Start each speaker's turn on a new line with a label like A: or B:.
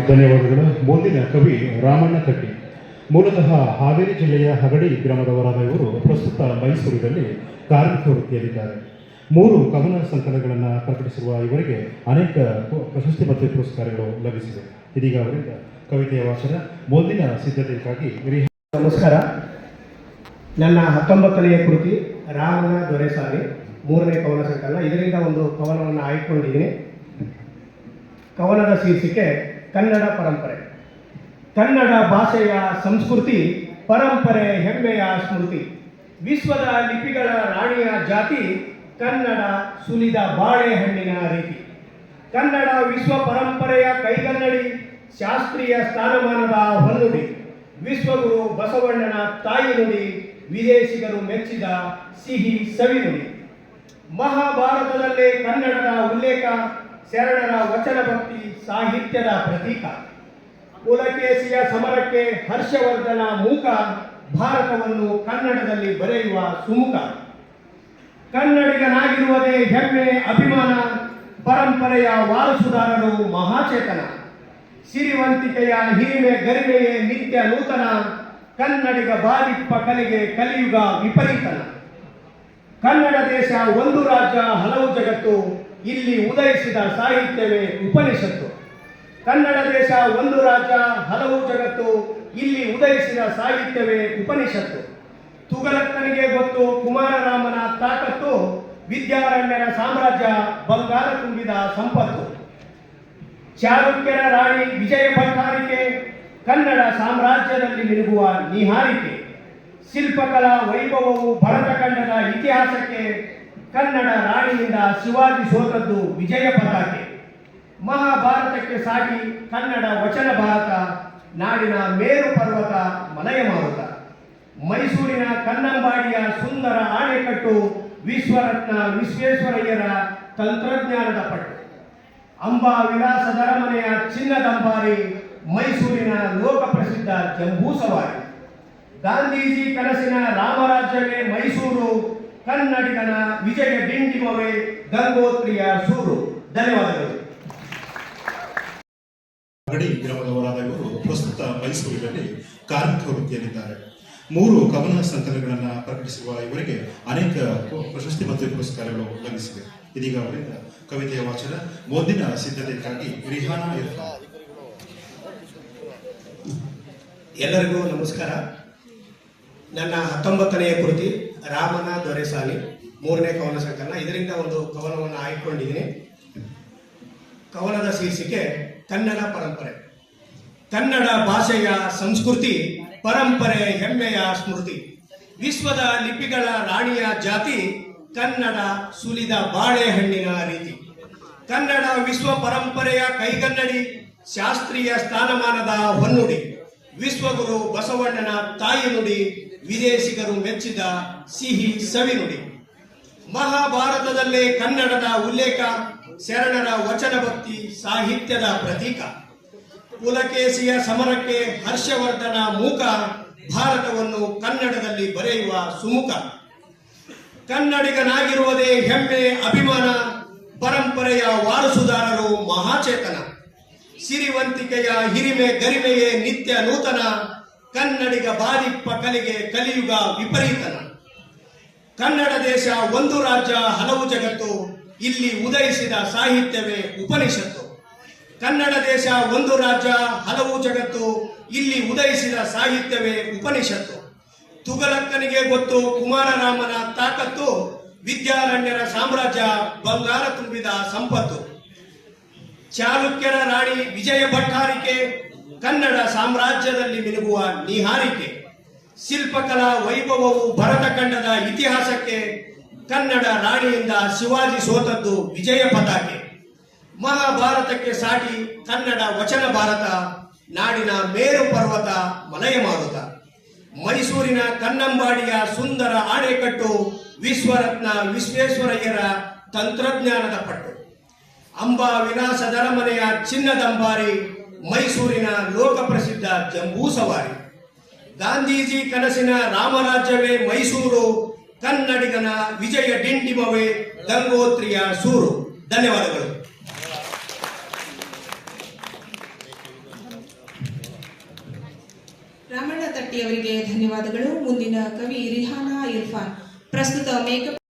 A: ಧನ್ಯವಾದಗಳು. ಮುಂದಿನ ಕವಿ ರಾಮಣ್ಣ ಕಟ್ಟಿ. ಮೂಲತಃ ಹಾವೇರಿ ಜಿಲ್ಲೆಯ ಹಗಡಿ ಗ್ರಾಮದವರಾದ ಇವರು ಪ್ರಸ್ತುತ ಮೈಸೂರಿನಲ್ಲಿ ಕಾರ್ಮಿಕ ವೃತ್ತಿಯಲ್ಲಿದ್ದಾರೆ. 3 ಕವನ ಸಂಕಲನಗಳನ್ನು ಪ್ರಕಟಿಸಿರುವ ಇವರಿಗೆ ಅನೇಕ ಪ್ರಶಸ್ತಿ ಮತ್ತು ಪುರಸ್ಕಾರಗಳು ಲಭಿಸಿವೆ. ಇದೀಗ ಅವರಿಂದ ಕವಿತೆಯ ವಾಚನ. ಮುಂದಿನ ಸಿದ್ಧತೆಗಾಗಿ
B: ನಮಸ್ಕಾರ. ನನ್ನ 19ನೇ ಕೃತಿ ರಾಮನ ದೊರೆಸಾಲಿ 3ನೇ ಕವನ ಸಂಕಲನ. ಇದರಿಂದ ಒಂದು ಕವನವನ್ನು ಆಯ್ದುಕೊಂಡಿದ್ದೀನಿ. ಕವನದ ಶೀರ್ಷಿಕೆ ಕನ್ನಡ ಪರಂಪರೆ. ಕನ್ನಡ ಭಾಷೆಯ ಸಂಸ್ಕೃತಿ, ಪರಂಪರೆ, ಹೆಮ್ಮೆಯ ಸ್ಮೃತಿ. ವಿಶ್ವದ ಲಿಪಿಗಳ ರಾಣಿಯ ಜಾತಿ, ಕನ್ನಡ ಸುಲಿದ ಬಾಳೆಹಣ್ಣಿನ ರೀತಿ. ಕನ್ನಡ ವಿಶ್ವ ಪರಂಪರೆಯ ಕೈಗನ್ನಡಿ, ಶಾಸ್ತ್ರೀಯ ಸ್ಥಾನಮಾನದ ಹೊನ್ನುಡಿ. ವಿಶ್ವಗುರು ಬಸವಣ್ಣನ ತಾಯಿ ನುಡಿ, ವಿದೇಶಿಗರು ಮೆಚ್ಚಿದ ಸಿಹಿ ಸವಿನುಡಿ. ಮಹಾಭಾರತದಲ್ಲೇ ಕನ್ನಡದ ಉಲ್ಲೇಖ, ಶರಣರ ವಚನ ಭಕ್ತಿ ಸಾಹಿತ್ಯದ ಪ್ರತೀಕ. ಪುಲಕೇಶಿಯ ಸಮರಕ್ಕೆ ಹರ್ಷವರ್ಧನ ಮೂಕ, ಭಾರತವನ್ನು ಕನ್ನಡದಲ್ಲಿ ಬರೆಯುವ ಸುಮುಖ. ಕನ್ನಡಿಗನಾಗಿರುವುದೇ ಹೆಮ್ಮೆ ಅಭಿಮಾನ, ಪರಂಪರೆಯ ವಾರಸುದಾರರು ಮಹಾಚೇತನ. ಸಿರಿವಂತಿಕೆಯ ಹಿರಿಮೆ ಗರಿಮೆಯೇ ನಿತ್ಯ ನೂತನ, ಕನ್ನಡಿಗ ಬಾಲಿಪ್ಪ ಕಲೆಗೆ ಕಲಿಯುಗ ವಿಪರೀತನ. ಕನ್ನಡ ದೇಶ ಒಂದು ರಾಜ್ಯ ಹಲವು ಜಗತ್ತು, ಇಲ್ಲಿ ಉದಯಿಸಿದ ಸಾಹಿತ್ಯವೇ ಉಪನಿಷತ್ತು. ಕನ್ನಡ ದೇಶ ಒಂದು ರಾಜ್ಯ ಹಲವು ಜಗತ್ತು, ಇಲ್ಲಿ ಉದಯಿಸಿದ ಸಾಹಿತ್ಯವೇ ಉಪನಿಷತ್ತು. ತುಘಲಕ್ಕನಿಗೆ ಗೊತ್ತು ಕುಮಾರರಾಮನ ತಾಕತ್ತು, ವಿದ್ಯಾರಣ್ಯರ ಸಾಮ್ರಾಜ್ಯ ಬಂಗಾರ ತುಂಬಿದ ಸಂಪತ್ತು. ಚಾಲುಕ್ಯರ ರಾಣಿ ವಿಜಯ ಭಟ್ಟಾರಿಕೆ, ಕನ್ನಡ ಸಾಮ್ರಾಜ್ಯದಲ್ಲಿ ಮಿನುಗುವ ನಿಹಾರಿಕೆ. ಶಿಲ್ಪಕಲಾ ವೈಭವವು ಭರತಖಂಡದ ಇತಿಹಾಸಕ್ಕೆ, ಕನ್ನಡ ರಾಣಿಯಿಂದ ಶಿವಾಜಿ ಸೋತದ್ದು ವಿಜಯ ಪತಾಕೆ. ಮಹಾಭಾರತಕ್ಕೆ ಸಾಗಿ ಕನ್ನಡ ವಚನ ಭಾರತ, ನಾಡಿನ ಮೇರು ಪರ್ವತ ಮಲಯ ಮಾರುತ. ಮೈಸೂರಿನ ಕನ್ನಂಬಾಡಿಯ ಸುಂದರ ಆಣೆಕಟ್ಟು, ವಿಶ್ವರತ್ನ ವಿಶ್ವೇಶ್ವರಯ್ಯರ ತಂತ್ರಜ್ಞಾನದ ಪಟ್ಟು. ಅಂಬಾ ವಿಲಾಸದ ಅರಮನೆಯ ಚಿನ್ನದಂಬಾರಿ, ಮೈಸೂರಿನ ಲೋಕಪ್ರಸಿದ್ಧ ಜಂಬೂ ಸವಾರಿ. ಗಾಂಧೀಜಿ ಕನಸಿನ ರಾಮರಾಜ್ಯವೇ ಮೈಸೂರು, ಕನ್ನಡಿಗನ ವಿಜಯ ಡಿಂಡಿಮವೇ ಗಂಗೋತ್ರಿಯ ಸೂರು. ಧನ್ಯವಾದಗಳು.
A: ಹಗಡಿ ಗ್ರಾಮದವರಾದ ಇವರು ಪ್ರಸ್ತುತ ಮೈಸೂರಿನಲ್ಲಿ ಕಾರ್ಮಿಕ ವೃತ್ತಿಯಲ್ಲಿದ್ದಾರೆ. 3 ಕವನ ಸಂಕಲನಗಳನ್ನು ಪ್ರಕಟಿಸಿರುವ ಇವರಿಗೆ ಅನೇಕ ಪ್ರಶಸ್ತಿ ಮತ್ತು ಪುರಸ್ಕಾರಗಳು ಲಭಿಸಿವೆ. ಇದೀಗ ಅವರಿಂದ ಕವಿತೆಯ ವಾಚನ. ಮುಂದಿನ ಸಿದ್ಧತೆಗಾಗಿ ರಿಹಾನಾ ಇರ್ಫಾನ್.
B: ಎಲ್ಲರಿಗೂ ನಮಸ್ಕಾರ. ನನ್ನ 19ನೇ ಕೃತಿ ರಾಮನ ದೊರೆಸಾಲಿ 3ನೇ ಕವನ ಸಂಕಲನ. ಇದರಿಂದ ಒಂದು ಕವನವನ್ನು ಆಯ್ದುಕೊಂಡಿದ್ದೀನಿ. ಕವನದ ಶೀರ್ಷಿಕೆ ಕನ್ನಡ ಪರಂಪರೆ. ಕನ್ನಡ ಭಾಷೆಯ ಸಂಸ್ಕೃತಿ, ಪರಂಪರೆ, ಹೆಮ್ಮೆಯ ಸ್ಮೃತಿ. ವಿಶ್ವದ ಲಿಪಿಗಳ ರಾಣಿಯ ಜಾತಿ, ಕನ್ನಡ ಸುಲಿದ ಬಾಳೆಹಣ್ಣಿನ ರೀತಿ. ಕನ್ನಡ ವಿಶ್ವ ಪರಂಪರೆಯ ಕೈಗನ್ನಡಿ, ಶಾಸ್ತ್ರೀಯ ಸ್ಥಾನಮಾನದ ಹೊನ್ನುಡಿ. ವಿಶ್ವಗುರು ಬಸವಣ್ಣನ ತಾಯಿ ನುಡಿ, ವಿದೇಶಿಗರು ಮೆಚ್ಚಿದ ಸಿಹಿ ಸವಿನುಡಿ. ಮಹಾಭಾರತದಲ್ಲೇ ಕನ್ನಡದ ಉಲ್ಲೇಖ, ಶರಣರ ವಚನ ಭಕ್ತಿ ಸಾಹಿತ್ಯದ ಪ್ರತೀಕ. ಪುಲಕೇಶಿಯ ಸಮರಕ್ಕೆ ಹರ್ಷವರ್ಧನ ಮೂಕ, ಭಾರತವನ್ನು ಕನ್ನಡದಲ್ಲಿ ಬರೆಯುವ ಸುಮುಖ. ಕನ್ನಡಿಗನಾಗಿರುವುದೇ ಹೆಮ್ಮೆ ಅಭಿಮಾನ, ಪರಂಪರೆಯ ವಾರಸುದಾರರು ಮಹಾಚೇತನ. ಸಿರಿವಂತಿಕೆಯ ಹಿರಿಮೆ ಗರಿಮೆಯೇ ನಿತ್ಯ ನೂತನ, ಕನ್ನಡಿಗ ಬಾಲಿಪ್ಪ ಕಲೆಗೆ ಕಲಿಯುಗ ವಿಪರೀತನ. ಕನ್ನಡ ದೇಶ ಒಂದು ರಾಜ್ಯ ಹಲವು ಜಗತ್ತು, ಇಲ್ಲಿ ಉದಯಿಸಿದ ಸಾಹಿತ್ಯವೇ ಉಪನಿಷತ್ತು. ಕನ್ನಡ ದೇಶ ಒಂದು ರಾಜ್ಯ ಹಲವು ಜಗತ್ತು, ಇಲ್ಲಿ ಉದಯಿಸಿದ ಸಾಹಿತ್ಯವೇ ಉಪನಿಷತ್ತು. ತುಘಲಕ್ಕನಿಗೆ ಗೊತ್ತು ಕುಮಾರರಾಮನ ತಾಕತ್ತು, ವಿದ್ಯಾರಣ್ಯರ ಸಾಮ್ರಾಜ್ಯ ಬಂಗಾರ ತುಂಬಿದ ಸಂಪತ್ತು. ಚಾಲುಕ್ಯರ ರಾಣಿ ವಿಜಯ ಭಟ್ಟಾರಿಕೆ, ಕನ್ನಡ ಸಾಮ್ರಾಜ್ಯದಲ್ಲಿ ಮಿನುಗುವ ನಿಹಾರಿಕೆ. ಶಿಲ್ಪಕಲಾ ವೈಭವವು ಭರತಖಂಡದ ಇತಿಹಾಸಕ್ಕೆ, ಕನ್ನಡ ರಾಣಿಯಿಂದ ಶಿವಾಜಿ ಸೋತದ್ದು ವಿಜಯ ಪತಾಕೆ. ಮಹಾಭಾರತಕ್ಕೆ ಸಾಟಿ ಕನ್ನಡ ವಚನ ಭಾರತ, ನಾಡಿನ ಮೇರು ಪರ್ವತ ಮಲಯ ಮಾರುತ. ಮೈಸೂರಿನ ಕನ್ನಂಬಾಡಿಯ ಸುಂದರ ಆಣೆಕಟ್ಟು, ವಿಶ್ವರತ್ನ ವಿಶ್ವೇಶ್ವರಯ್ಯರ ತಂತ್ರಜ್ಞಾನದ ಪಟ್ಟು. ಅಂಬಾ ವಿಲಾಸದ ಅರಮನೆಯ ಚಿನ್ನದಂಬಾರಿ, ಮೈಸೂರಿನ ಲೋಕಪ್ರಸಿದ್ಧ ಜಂಬೂ ಸವಾರಿ. ಗಾಂಧೀಜಿ ಕನಸಿನ ರಾಮರಾಜ್ಯವೇ ಮೈಸೂರು, ಕನ್ನಡಿಗನ ವಿಜಯ ಡಿಂಡಿಮವೇ ಗಂಗೋತ್ರಿಯ ಸೂರು. ಧನ್ಯವಾದಗಳು.
C: ರಾಮಣ್ಣ ತಟ್ಟಿ ಅವರಿಗೆ ಧನ್ಯವಾದಗಳು. ಮುಂದಿನ ಕವಿ ರಿಹಾನಾ ಇರ್ಫಾನ್. ಪ್ರಸ್ತುತ ಮೇಕಪ್